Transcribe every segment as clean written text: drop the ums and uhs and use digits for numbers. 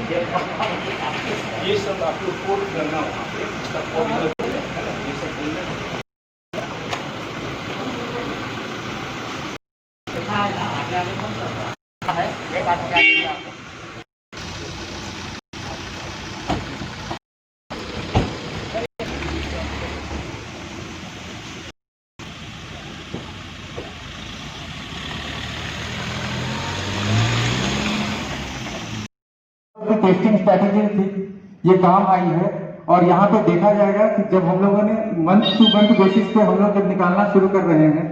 ये सब आपको कोड करना वहाँ पे, इसका कोड इधर है ना, ये सब बोलने टेस्टिंग स्ट्रैटेजी थी, ये काम आई है। और यहाँ पे देखा जाएगा कि जब हम लोगों ने मंथ टू मंथ बेसिस पे हम लोग जब निकालना शुरू कर रहे हैं,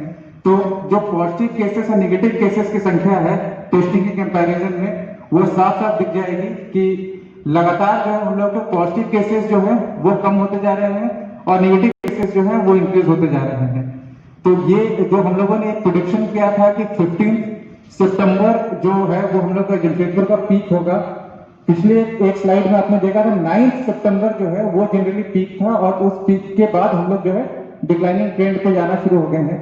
तो जो पॉजिटिव केसेस और नेगेटिव केसेस की संख्या है टेस्टिंग के कंपैरिजन में, वो साफ साफ दिख जाएगी कि लगातार जो है हम लोग के पॉजिटिव केसेस जो है वो कम होते जा रहे हैं और नेगेटिव केसेस जो है वो इंक्रीज होते जा रहे हैं। तो ये जो हम लोगों ने एक प्रोडिक्शन किया था कि 15 सितंबर जो है वो हम लोग का टेम्परेचर का पीक होगा, पिछले एक स्लाइड में आपने देखा था 9 सितंबर जो है वो जनरली पीक था और उस पीक के बाद हम लोग जो है डिक्लाइनिंग ट्रेंड पे जाना शुरू हो गए हैं।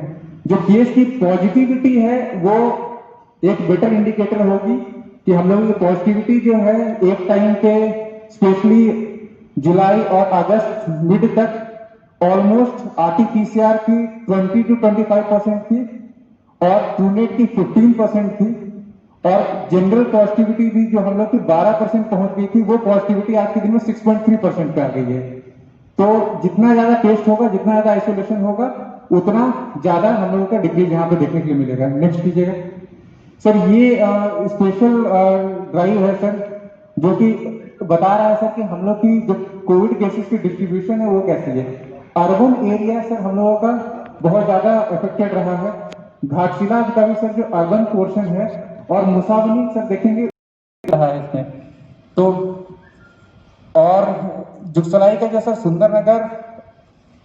जो केस की पॉजिटिविटी है वो एक बेटर इंडिकेटर होगी कि हम लोगों की पॉजिटिविटी जो है एक टाइम पे स्पेशली जुलाई और अगस्त मिड तक ऑलमोस्ट आरटीपीसीआर की 20 to 25% थी और ट्रूनेट की 15% थी और जनरल पॉजिटिविटी भी जो हम लोग की 12% पहुंच गई थी, वो पॉजिटिविटी आज के दिन में 6.3% पे आ गई है। तो जितना ज्यादा टेस्ट होगा, जितना ज्यादा आइसोलेशन होगा, उतना ज्यादा हम लोगों का डिक्रीज यहाँ पे देखने के लिए मिलेगा। नेक्स्ट कीजिएगा सर। ये स्पेशल ड्राइव है सर, जो कि बता रहा है सर कि हम लोग की जो कोविड केसेस की डिस्ट्रीब्यूशन है वो कैसी है। अर्बन एरिया सर हम लोगों का बहुत ज्यादा अफेक्टेड रहा है। घाटशिला का भी सर जो अर्बन पोर्शन है और मुसावनी सर देखेंगे रहा है इसमें। तो और जुगसलाई का जो सर सुंदरनगर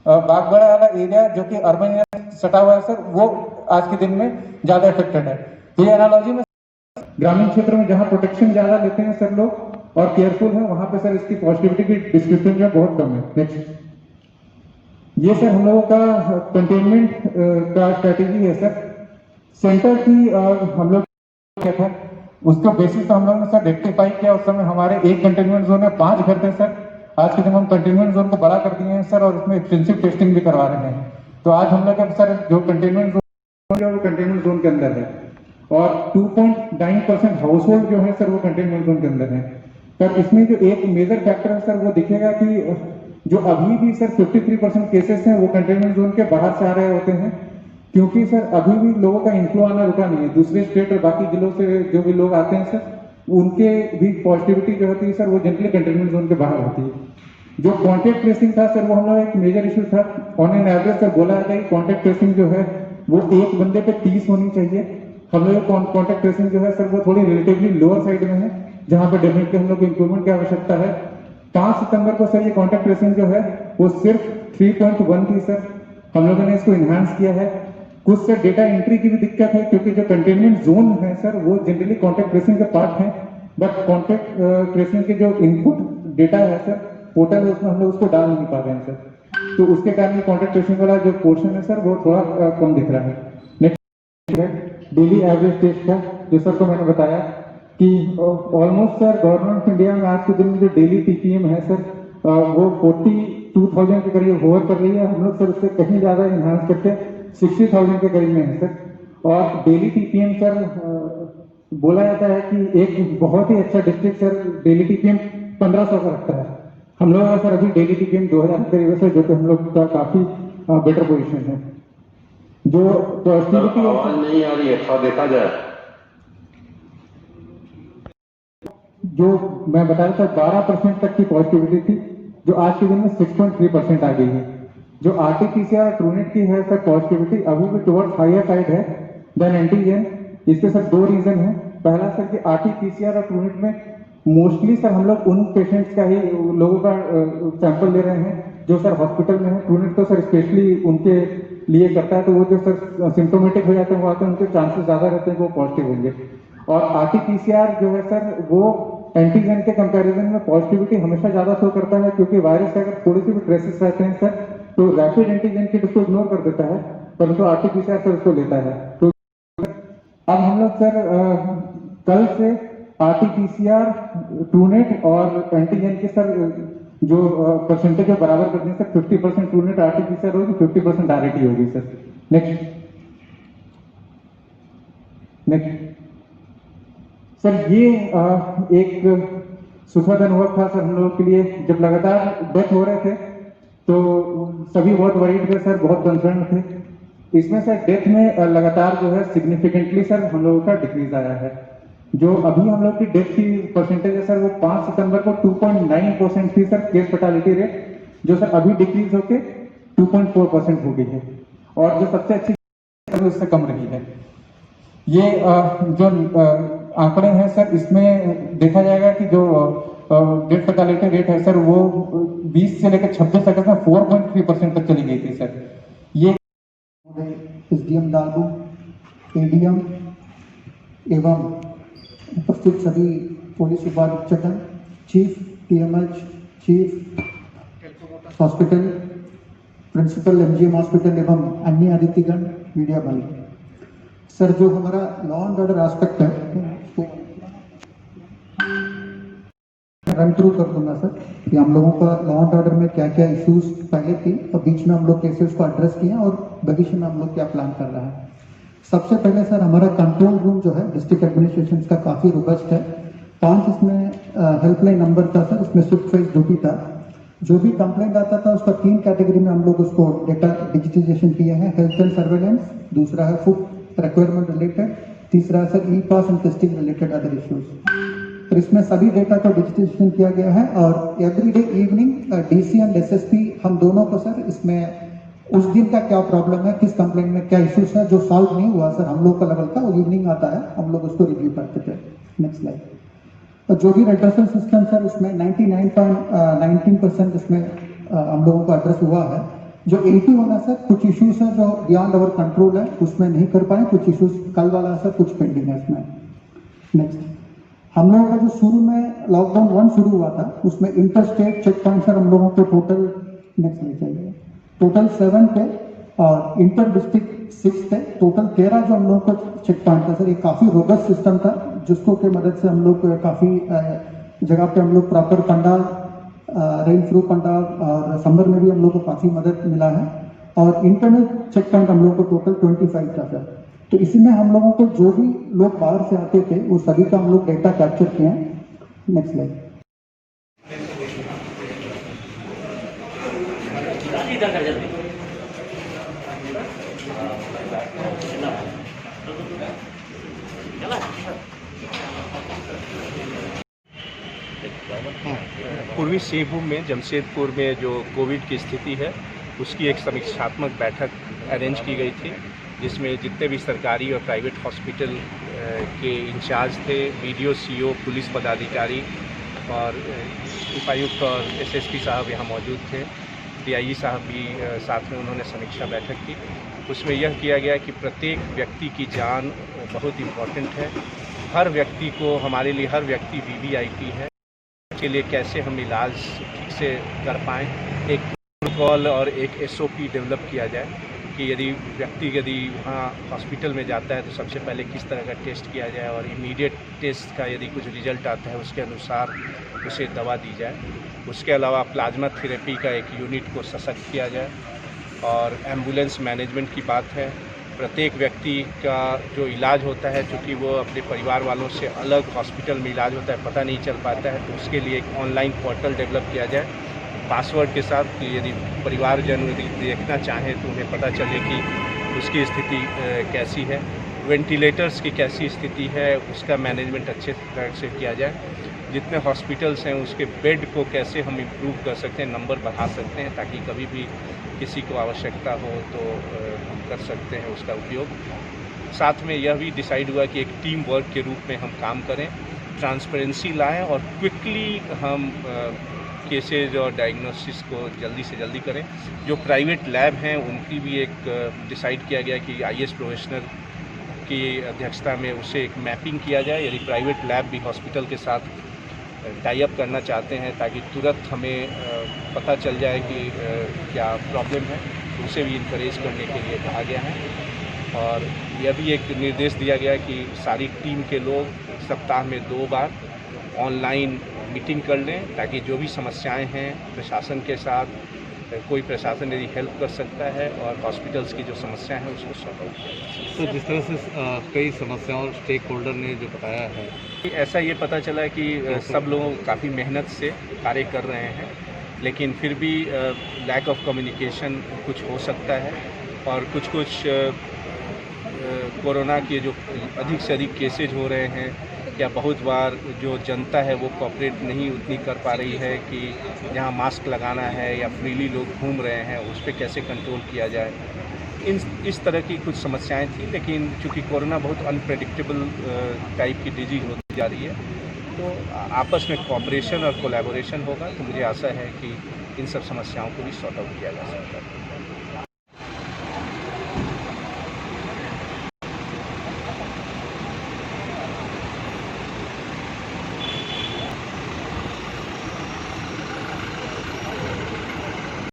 बागबड़ा वाला एरिया जो कि अर्बन एरिया सटा हुआ है सर, वो आज के दिन में ज्यादा इफेक्टेड है। तो ये एनालॉजी में ग्रामीण क्षेत्र में जहां प्रोटेक्शन ज्यादा लेते हैं सर लोग और केयरफुल है, वहां पे सर इसकी पॉजिटिविटी की डिस्क्रिप्शन जो बहुत कम है। नेक्स्ट, ये सर हम लोगों का कंटेनमेंट का स्ट्रेटेजी है सर। सेंटर की हम लोग क्या था उसका बेसिस तो हम लोगों ने सर रेक्टिफाई किया। उस समय हमारे एक कंटेनमेंट जोन में 5 घर थे सर। आज के दिन हम कंटेनमेंट जोन को बड़ा कर दिए हैं सर और उसमें एक्सटेंसिव टेस्टिंग भी करवा रहे हैं। तो आज हम लोग सर जो कंटेनमेंट जोन जो कंटेनमेंट जोन के अंदर है और 2.9% हाउस होल्ड जो है सर वो कंटेनमेंट जोन के अंदर है सर। इसमें जो एक मेजर फैक्टर है सर वो दिखेगा कि जो अभी भी सर 53% केसेस हैं वो कंटेनमेंट जोन के बाहर से आ रहे होते हैं, क्योंकि सर अभी भी लोगों का इन्फ्लो आना रुका नहीं है। दूसरे स्टेट और बाकी जिलों से जो भी लोग आते हैं सर उनके भी पॉजिटिविटी जो होती है सर वो जनरली कंटेनमेंट जोन के बाहर होती है। जो कॉन्टेक्ट ट्रेसिंग था सर वो हम लोग एक मेजर इशू था। ऑन एन एवरेज सर बोला जाता है कि कॉन्टेक्ट ट्रेसिंग जो है वो एक बंदे पे 30 होनी चाहिए। हम लोग कॉन्टेक्ट ट्रेसिंग जो है सर वो थोड़ी रिलेटिवली लोअर साइड में है, जहां पर डेफिनेटली हम लोग को इंप्रूवमेंट की आवश्यकता है। 5 सितंबर को सर ये कॉन्टेक्ट ट्रेसिंग जो है वो सिर्फ 3.1 थी सर। हम लोगों ने इसको इन्हांस किया है। कुछ सर डेटा एंट्री की भी दिक्कत है, क्योंकि जो कंटेनमेंट जोन है सर वो जनरली कॉन्टेक्ट ट्रेसिंग का पार्ट है, बट कॉन्टेक्ट ट्रेसिंग के जो इनपुट डेटा है सर पोर्टल है उसमें हम लोग उसको डाल नहीं पा रहे हैं सर। तो उसके कारण कॉन्टेक्ट ट्रेसिंग वाला जो पोर्शन है सर वो थोड़ा कम दिख रहा है। नेक्स्ट है डेली एवरेज टेस्ट का, जो सर को मैंने बताया कि almost sir government of India में आज के दिन में जो डेली टीपीएम है सर वो 42,000 के करीब होवर कर रही है। हम लोग सर उससे कहीं ज्यादा इन्हांस करके 60,000 के करीब में है सर। और डेली टीपीएम सर बोला जाता है कि एक बहुत ही अच्छा डिस्ट्रिक्ट सर डेली टीपीएम 1500 का रखता है। हम लोग का सर अभी डेली टीपीएम 2000 के करीब है, जो कि हम लोग का काफी बेटर पोजीशन है। जो पॉजिटिविटी आवाज नहीं आ रही है, थोड़ा देखा जाए। जो मैं बता रहा था 12% तक की पॉजिटिविटी थी, जो आज के दिन में 6.3% आ गई है। जो आरटीपीसीआर ट्रूनेट की है सर पॉजिटिविटी अभी भी टुवर्ड्स हायर साइड है देन एंटीजन। इसके सर 2 रीजन है। पहला सर कि आरटीपीसीआर और ट्रूनेट में मोस्टली सर हम लोग उन पेशेंट्स का ही लोगों का सैंपल ले रहे हैं जो सर हॉस्पिटल में है। ट्रूनेट तो सर स्पेशली उनके लिए करता है, तो वो जो सर सिम्टोमेटिक हो जाते हैं वो आते हैं, उनके चांसेस ज्यादा रहते हैं वो पॉजिटिव होंगे। और आरटीपीसीआर जो है सर वो एंटीजन के कंपैरिजन में पॉजिटिविटी हमेशा ज्यादा शो करता है, क्योंकि वायरस के अगर थोड़ी सी भी ट्रेसेस रहते हैं सर तो रैपिड एंटीजन किट उसको इग्नोर कर देता है, परंतु आरटीपीसीआर सर उसको लेता है। तो अब हम लोग सर कल से RT-PCR, ट्रूनेट और एंटीजन के सर जो परसेंटेज है बराबर कर दें सर, 50% ट्रूनेट RT-PCR होगी, 50% RT होगी सर। नेक्स्ट सर, ये एक सुखद अनुभव था सर हम लोगों के लिए। जब लगातार डेथ हो रहे थे तो सभी बहुत वरीड थे सर, बहुत कंसर्न थे। इसमें सर डेथ में लगातार जो है सिग्निफिकेंटली सर हम लोगों का डिक्रीज आया है। जो अभी हम लोग की डेथ की परसेंटेज है सर, वो 5 सितंबर को 2.9% थी सर केस फैटालिटी रेट, जो सर अभी डिक्रीज होके 2.4% हो गई है। और जो सबसे अच्छी उससे कम रही है। ये जो आंकड़े हैं सर, इसमें देखा जाएगा कि जो डेथ फैटालिटी रेट है सर, वो 20 से लेकर 26 तक में 4.3% तक चली गई थी सर। ये SDM दालबू, ADM एवं उपस्थित सभी पुलिस उपाधीक्षक, chief TMH, chief hospital, principal MGM hospital एवं अन्य अतिथिगण, मीडिया भाई। सर, जो हमारा लॉ एंड ऑर्डर एस्पेक्ट है उसको रन थ्रू कर दूंगा सर, कि हम लोगों का लॉ एंड ऑर्डर में क्या क्या इश्यूज पहले थी और बीच में हम लोग कैसे उसको एड्रेस किए और भविष्य में हम लोग क्या प्लान कर रहे हैं। सबसे पहले सर, हमारा कंट्रोल रूम जो है डिस्ट्रिक्ट एडमिनिस्ट्रेशन का काफ़ी रोबस्ट है। 5 इसमें हेल्पलाइन नंबर था सर, उसमें शिफ्ट फेज ड्यूटी था। जो भी कंप्लेंट आता था उसका 3 कैटेगरी में हम लोग उसको डेटा डिजिटाइजेशन किए हैं। हेल्थ एंड सर्वेलेंस, दूसरा है फूड रिक्वायरमेंट रिलेटेड, तीसरा है sir e-pass and testing related other issues. तो इसमें सभी डेटा को डिजिटाइजेशन किया गया है। और everyday evening DC and SSP हम दोनों को सर इसमें उस दिन का क्या प्रॉब्लम है, किस कंप्लेंट में क्या इश्यूज है जो सॉल्व नहीं हुआ सर, हम लोग का लेवल का वो इवनिंग आता है, हम लोग उसको रिव्यू करते थे। Next slide. और जो भी रेड्रेसल सिस्टम सर, उसमें 99.19% इसमें हम लोगों को एड्रेस हुआ है। जो 80 होना सर, कुछ इश्यूज है जो बियॉन्ड आवर कंट्रोल है, उसमें नहीं कर पाए, कुछ इश्यूज कल वाला है सर, कुछ पेंडिंग है इसमें। नेक्स्ट, हम लोगों का जो शुरू में लॉकडाउन 1 शुरू हुआ था, उसमें inter state check point sir हम लोगों को टोटल, नेक्स्ट ले चाहिए, टोटल 7 थे और इंटर डिस्ट्रिक्ट 6 थे। टोटल 13 जो हम लोगों को चेक पॉइंट था सर, ये काफ़ी रोबस्ट सिस्टम था, जिसको की मदद से हम लोग काफ़ी जगह पे हम लोग proper pandal, rain through pandal और समर में भी हम लोग को काफ़ी मदद मिला है। और इंटरनल चेक पॉइंट हम लोग को टोटल 25 था सर। तो इसी में हम लोगों को जो भी लोग बाहर से आते थे वो सभी का हम लोग डेटा कैप्चर किए हैं। Next slide. पूर्वी सिंहभूम में जमशेदपुर में जो कोविड की स्थिति है उसकी एक समीक्षात्मक बैठक अरेंज की गई थी, जिसमें जितने भी सरकारी और प्राइवेट हॉस्पिटल के इंचार्ज थे, BDO, CO, पुलिस पदाधिकारी और उपायुक्त और SSP साहब यहाँ मौजूद थे। DIE साहब भी साथ में उन्होंने समीक्षा बैठक की। उसमें यह किया गया कि प्रत्येक व्यक्ति की जान बहुत इम्पोर्टेंट है। हर व्यक्ति को, हमारे लिए हर व्यक्ति VVIP है। के लिए कैसे हम इलाज ठीक से कर पाएँ, एक प्रोटोकॉल और एक SOP डेवलप किया जाए कि यदि वहाँ हॉस्पिटल में जाता है तो सबसे पहले किस तरह का टेस्ट किया जाए और इमीडिएट टेस्ट का यदि कुछ रिजल्ट आता है उसके अनुसार उसे दवा दी जाए। उसके अलावा प्लाज्मा थेरेपी का एक यूनिट को सशक्त किया जाए। और एम्बुलेंस मैनेजमेंट की बात है, प्रत्येक व्यक्ति का जो इलाज होता है, चूँकि वो अपने परिवार वालों से अलग हॉस्पिटल में इलाज होता है, पता नहीं चल पाता है, तो उसके लिए एक ऑनलाइन पोर्टल डेवलप किया जाए पासवर्ड के साथ, कि यदि परिवारजन यदि देखना चाहें तो उन्हें पता चले कि उसकी स्थिति कैसी है। वेंटिलेटर्स की कैसी स्थिति है उसका मैनेजमेंट अच्छे तरह से किया जाए। जितने हॉस्पिटल्स हैं उसके बेड को कैसे हम इम्प्रूव कर सकते हैं, नंबर बढ़ा सकते हैं, ताकि कभी भी किसी को आवश्यकता हो तो हम कर सकते हैं उसका उपयोग। साथ में यह भी डिसाइड हुआ कि एक टीम वर्क के रूप में हम काम करें, ट्रांसपेरेंसी लाएं और क्विकली हम केसेज और डायग्नोसिस को जल्दी से जल्दी करें। जो प्राइवेट लैब हैं उनकी भी एक डिसाइड किया गया कि IAS प्रोफेशनल की अध्यक्षता में उसे एक मैपिंग किया जाए, यदि प्राइवेट लैब भी हॉस्पिटल के साथ टाई अप करना चाहते हैं ताकि तुरंत हमें पता चल जाए कि क्या प्रॉब्लम है, उसे भी इनकरेज करने के लिए कहा गया है। और यह भी एक निर्देश दिया गया कि सारी टीम के लोग सप्ताह में 2 बार ऑनलाइन मीटिंग कर लें, ताकि जो भी समस्याएं हैं प्रशासन के साथ, कोई प्रशासन यदि हेल्प कर सकता है और हॉस्पिटल्स की जो समस्याएं हैं उसको सॉर्ट आउट किया जा सकता है। तो जिस तरह से कई समस्याओं स्टेक होल्डर ने जो बताया है, ऐसा ये पता चला कि सब लोग काफ़ी मेहनत से कार्य कर रहे हैं, लेकिन फिर भी लैक ऑफ कम्युनिकेशन कुछ हो सकता है और कुछ कोरोना के जो अधिक से अधिक केसेज हो रहे हैं, या बहुत बार जो जनता है वो कोऑपरेट नहीं उतनी कर पा रही है कि जहाँ मास्क लगाना है या फ्रीली लोग घूम रहे हैं उस पर कैसे कंट्रोल किया जाए। इस तरह की कुछ समस्याएं थी, लेकिन चूँकि कोरोना बहुत अनप्रेडिक्टेबल टाइप की डिजीज होती जा रही है, तो आपस में कोऑपरेशन और कोलैबोरेशन होगा, तो मुझे आशा है कि इन सब समस्याओं को भी सॉर्ट आउट किया जा सकता है।